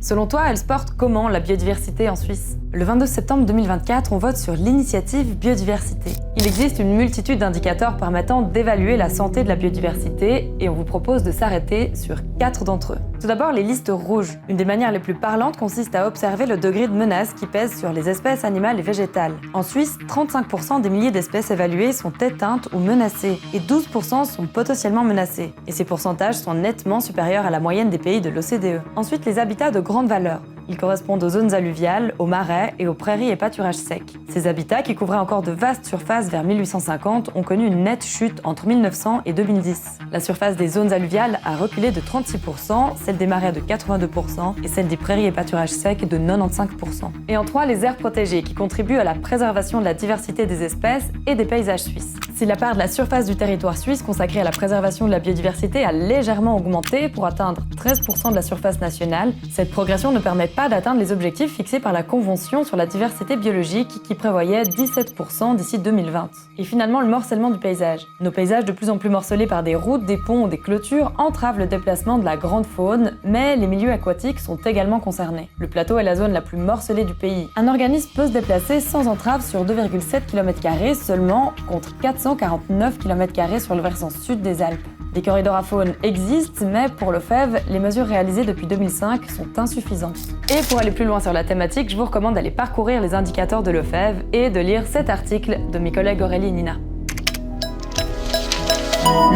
Selon toi, elle se porte comment la biodiversité en Suisse? Le 22 septembre 2024, on vote sur l'initiative biodiversité. Il existe une multitude d'indicateurs permettant d'évaluer la santé de la biodiversité et on vous propose de s'arrêter sur 4 d'entre eux. Tout d'abord, les listes rouges. Une des manières les plus parlantes consiste à observer le degré de menace qui pèse sur les espèces animales et végétales. En Suisse, 35% des milliers d'espèces évaluées sont éteintes ou menacées et 12% sont potentiellement menacées. Et ces pourcentages sont nettement supérieurs à la moyenne des pays de l'OCDE. Ensuite, les habitats de grande valeur. Ils correspondent aux zones alluviales, aux marais et aux prairies et pâturages secs. Ces habitats, qui couvraient encore de vastes surfaces vers 1850, ont connu une nette chute entre 1900 et 2010. La surface des zones alluviales a reculé de 36%, celle des marais de 82% et celle des prairies et pâturages secs de 95%. Et en 3, les aires protégées, qui contribuent à la préservation de la diversité des espèces et des paysages suisses. Si la part de la surface du territoire suisse consacrée à la préservation de la biodiversité a légèrement augmenté pour atteindre 13% de la surface nationale, cette progression ne permet pas d'atteindre les objectifs fixés par la Convention sur la diversité biologique qui prévoyait 17% d'ici 2020. Et finalement, le morcellement du paysage. Nos paysages de plus en plus morcelés par des routes, des ponts ou des clôtures entravent le déplacement de la grande faune, mais les milieux aquatiques sont également concernés. Le plateau est la zone la plus morcelée du pays. Un organisme peut se déplacer sans entrave sur 2,7 km² seulement, contre 449 km² sur le versant sud des Alpes. Des corridors à faune existent, mais pour le FEV, les mesures réalisées depuis 2005 sont insuffisantes. Et pour aller plus loin sur la thématique, je vous recommande d'aller parcourir les indicateurs de l'OFEV et de lire cet article de mes collègues Aurélie et Nina.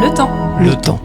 Le temps.